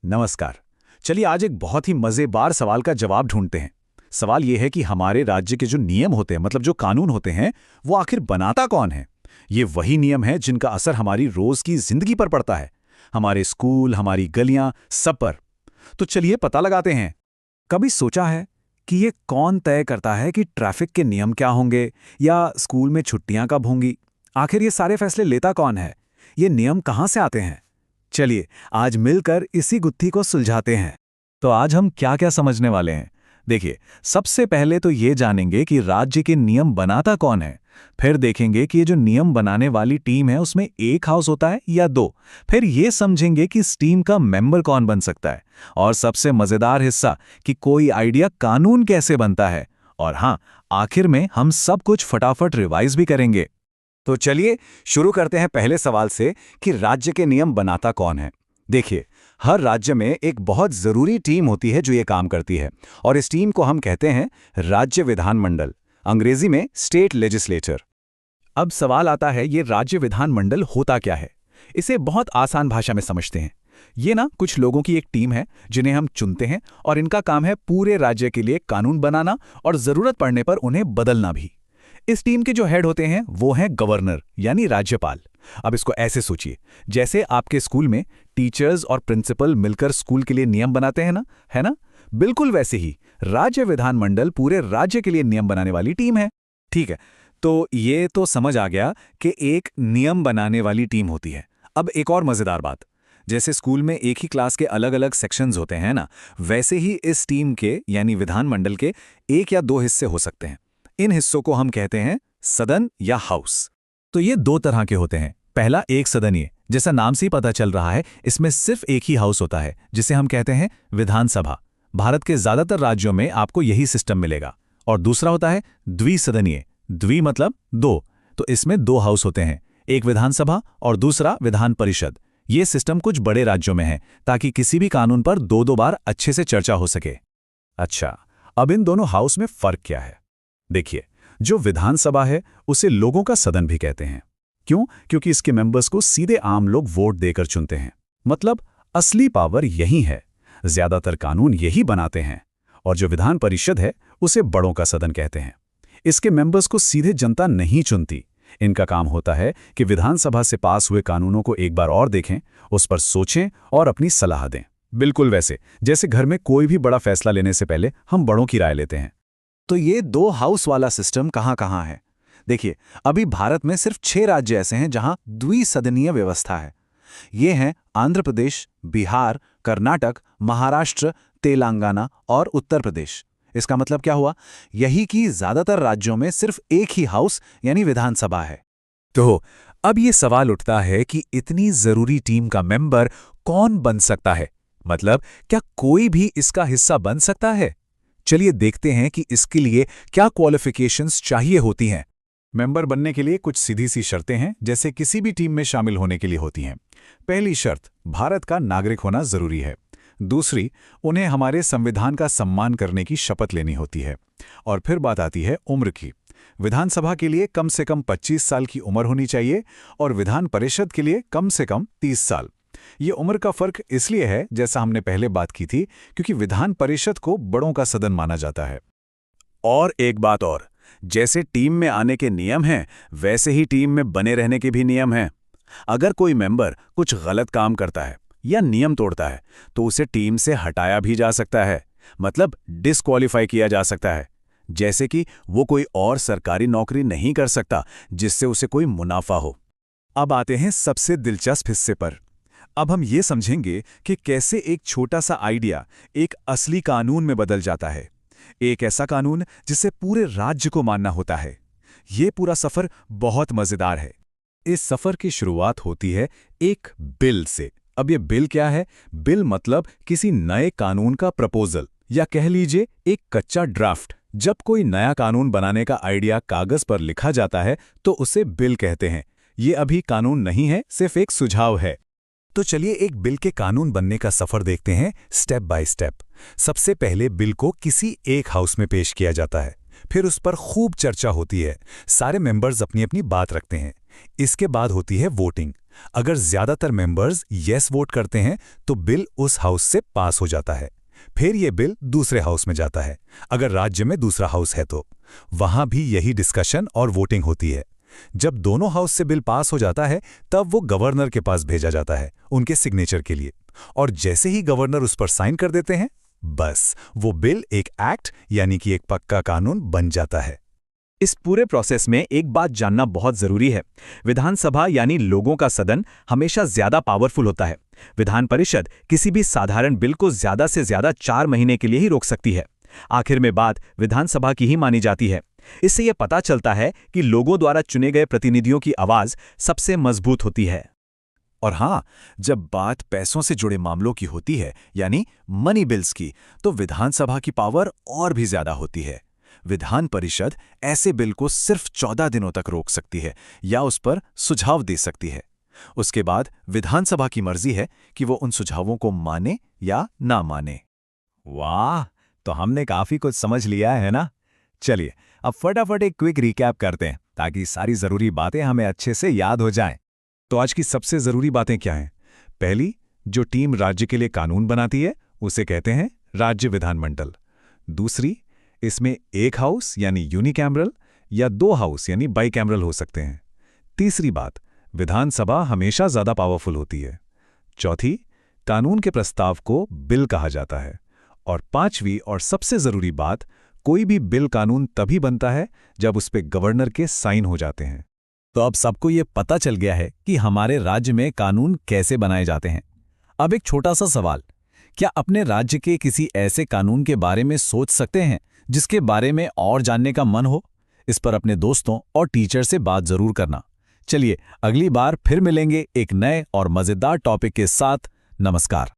नमस्कार। चलिए आज एक बहुत ही मजेदार सवाल का जवाब ढूंढते हैं। सवाल ये है कि हमारे राज्य के जो नियम होते हैं, मतलब जो कानून होते हैं, वो आखिर बनाता कौन है। ये वही नियम है जिनका असर हमारी रोज की जिंदगी पर पड़ता है, हमारे स्कूल, हमारी गलियां, सब पर। तो चलिए पता लगाते हैं। कभी सोचा है कि ये कौन तय करता है कि ट्रैफिक के नियम क्या होंगे या स्कूल में छुट्टियां कब होंगी? आखिर ये सारे फैसले लेता कौन है? ये नियम कहाँ से आते हैं? चलिए आज मिलकर इसी गुत्थी को सुलझाते हैं। तो आज हम क्या क्या समझने वाले हैं? देखिए, सबसे पहले तो ये जानेंगे कि राज्य के नियम बनाता कौन है। फिर देखेंगे कि ये जो नियम बनाने वाली टीम है उसमें एक हाउस होता है या दो। फिर ये समझेंगे कि इस टीम का मेंबर कौन बन सकता है। और सबसे मजेदार हिस्सा कि कोई आइडिया कानून कैसे बनता है। और हाँ, आखिर में हम सब कुछ फटाफट रिवाइज भी करेंगे। तो चलिए शुरू करते हैं पहले सवाल से कि राज्य के नियम बनाता कौन है। देखिए, हर राज्य में एक बहुत जरूरी टीम होती है जो ये काम करती है, और इस टीम को हम कहते हैं राज्य विधानमंडल, अंग्रेजी में स्टेट लेजिस्लेचर। अब सवाल आता है, ये राज्य विधानमंडल होता क्या है? इसे बहुत आसान भाषा में समझते हैं। ये ना कुछ लोगों की एक टीम है जिन्हें हम चुनते हैं, और इनका काम है पूरे राज्य के लिए कानून बनाना और जरूरत पड़ने पर उन्हें बदलना भी। इस टीम के जो हेड होते हैं वो हैं गवर्नर यानी राज्यपाल। अब इसको ऐसे सोचिए, जैसे आपके स्कूल में टीचर्स और प्रिंसिपल मिलकर स्कूल के लिए नियम बनाते हैं ना, है ना? बिल्कुल वैसे ही राज्य विधानमंडल पूरे राज्य के लिए नियम बनाने वाली टीम है। ठीक है, तो ये तो समझ आ गया कि एक नियम बनाने वाली टीम होती है। अब एक और मजेदार बात, जैसे स्कूल में एक ही क्लास के अलग अलग सेक्शंस होते हैं ना, वैसे ही इस टीम के यानी विधानमंडल के एक या दो हिस्से हो सकते हैं। इन हिस्सों को हम कहते हैं सदन या हाउस। तो ये दो तरह के होते हैं। पहला एक सदनीय, जैसा नाम से ही पता चल रहा है, इसमें सिर्फ एक ही हाउस होता है जिसे हम कहते हैं विधानसभा। भारत के ज्यादातर राज्यों में आपको यही सिस्टम मिलेगा। और दूसरा होता है द्विसदनीय, द्वि मतलब दो, तो इसमें दो हाउस होते हैं, एक विधानसभा और दूसरा विधान परिषद। ये सिस्टम कुछ बड़े राज्यों में है ताकि किसी भी कानून पर दो दो बार अच्छे से चर्चा हो सके। अच्छा, अब इन दोनों हाउस में फर्क क्या है? देखिए, जो विधानसभा है उसे लोगों का सदन भी कहते हैं। क्यों? क्योंकि इसके मेंबर्स को सीधे आम लोग वोट देकर चुनते हैं। मतलब असली पावर यही है, ज्यादातर कानून यही बनाते हैं। और जो विधान परिषद है उसे बड़ों का सदन कहते हैं। इसके मेंबर्स को सीधे जनता नहीं चुनती। इनका काम होता है कि विधानसभा से पास हुए कानूनों को एक बार और देखें, उस पर सोचें और अपनी सलाह दें। बिल्कुल वैसे जैसे घर में कोई भी बड़ा फैसला लेने से पहले हम बड़ों की राय लेते हैं। तो ये दो हाउस वाला सिस्टम कहाँ कहाँ है? देखिए, अभी भारत में सिर्फ 6 राज्य ऐसे हैं जहां द्विसदनीय व्यवस्था है। ये हैं आंध्र प्रदेश, बिहार, कर्नाटक, महाराष्ट्र, तेलंगाना और उत्तर प्रदेश। इसका मतलब क्या हुआ? यही कि ज्यादातर राज्यों में सिर्फ एक ही हाउस यानी विधानसभा है। तो अब ये सवाल उठता है कि इतनी जरूरी टीम का मेंबर कौन बन सकता है? मतलब क्या कोई भी इसका हिस्सा बन सकता है? चलिए देखते हैं कि इसके लिए क्या क्वालिफिकेशंस चाहिए होती हैं। मेंबर बनने के लिए कुछ सीधी सी शर्तें हैं, जैसे किसी भी टीम में शामिल होने के लिए होती हैं। पहली शर्त, भारत का नागरिक होना जरूरी है। दूसरी, उन्हें हमारे संविधान का सम्मान करने की शपथ लेनी होती है। और फिर बात आती है उम्र की। विधानसभा के लिए कम से कम 25 साल की उम्र होनी चाहिए और विधान परिषद के लिए कम से कम 30 साल। ये उम्र का फर्क इसलिए है, जैसा हमने पहले बात की थी, क्योंकि विधान परिषद को बड़ों का सदन माना जाता है। और एक बात और, जैसे टीम में आने के नियम हैं, वैसे ही टीम में बने रहने के भी नियम हैं। अगर कोई मेंबर कुछ गलत काम करता है या नियम तोड़ता है तो उसे टीम से हटाया भी जा सकता है, मतलब डिस्क्वालीफाई किया जा सकता है। जैसे कि वो कोई और सरकारी नौकरी नहीं कर सकता जिससे उसे कोई मुनाफा हो। अब आते हैं सबसे दिलचस्प हिस्से पर। अब हम ये समझेंगे कि कैसे एक छोटा सा आइडिया एक असली कानून में बदल जाता है, एक ऐसा कानून जिसे पूरे राज्य को मानना होता है। ये पूरा सफर बहुत मजेदार है। इस सफर की शुरुआत होती है एक बिल से। अब ये बिल क्या है? बिल मतलब किसी नए कानून का प्रपोजल, या कह लीजिए एक कच्चा ड्राफ्ट। जब कोई नया कानून बनाने का आइडिया कागज पर लिखा जाता है तो उसे बिल कहते हैं। ये अभी कानून नहीं है, सिर्फ एक सुझाव है। तो चलिए एक बिल के कानून बनने का सफर देखते हैं स्टेप बाय स्टेप। सबसे पहले बिल को किसी एक हाउस में पेश किया जाता है, फिर उस पर खूब चर्चा होती है। सारे मेंबर्स अपनी अपनी बात रखते हैं, इसके बाद होती है वोटिंग। अगर ज्यादातर मेंबर्स यस वोट करते हैं तो बिल उस हाउस से पास हो जाता है। फिर ये बिल दूसरे हाउस में जाता है, अगर राज्य में दूसरा हाउस है तो। वहां भी यही डिस्कशन और वोटिंग होती है। जब दोनों हाउस से बिल पास हो जाता है तब वो गवर्नर के पास भेजा जाता है उनके सिग्नेचर के लिए, और जैसे ही गवर्नर उस पर साइन कर देते हैं, बस वो बिल एक एक्ट यानी कि एक पक्का कानून बन जाता है। इस पूरे प्रोसेस में एक बात जानना बहुत जरूरी है। विधानसभा यानी लोगों का सदन हमेशा ज्यादा पावरफुल होता है। विधान परिषद किसी भी साधारण बिल को ज्यादा से ज्यादा 4 महीने के लिए ही रोक सकती है। आखिर में बात विधानसभा की ही मानी जाती है। इससे यह पता चलता है कि लोगों द्वारा चुने गए प्रतिनिधियों की आवाज सबसे मजबूत होती है। और हाँ, जब बात पैसों से जुड़े मामलों की होती है, यानी मनी बिल्स की, तो विधानसभा की पावर और भी ज्यादा होती है। विधान परिषद ऐसे बिल को सिर्फ 14 दिनों तक रोक सकती है या उस पर सुझाव दे सकती है। उसके बाद विधानसभा की मर्जी है कि वो उन सुझावों को माने या ना माने। वाह, तो हमने काफी कुछ समझ लिया है ना। चलिए अब फटाफट एक क्विक रिकैप करते हैं ताकि सारी जरूरी बातें हमें अच्छे से याद हो जाएं। तो आज की सबसे जरूरी बातें क्या हैं? पहली, जो टीम राज्य के लिए कानून बनाती है उसे कहते हैं राज्य विधानमंडल। दूसरी, इसमें एक हाउस यानी यूनिकैमरल या 2 हाउस यानी बाइकैमरल हो सकते हैं। तीसरी बात, विधानसभा हमेशा ज्यादा पावरफुल होती है। चौथी, कानून के प्रस्ताव को बिल कहा जाता है। और पांचवी और सबसे जरूरी बात, कोई भी बिल कानून तभी बनता है जब उस पे गवर्नर के साइन हो जाते हैं। तो अब सबको ये पता चल गया है कि हमारे राज्य में कानून कैसे बनाए जाते हैं। अब एक छोटा सा सवाल, क्या अपने राज्य के किसी ऐसे कानून के बारे में सोच सकते हैं जिसके बारे में और जानने का मन हो? इस पर अपने दोस्तों और टीचर से बात जरूर करना। चलिए अगली बार फिर मिलेंगे एक नए और मजेदार टॉपिक के साथ। नमस्कार।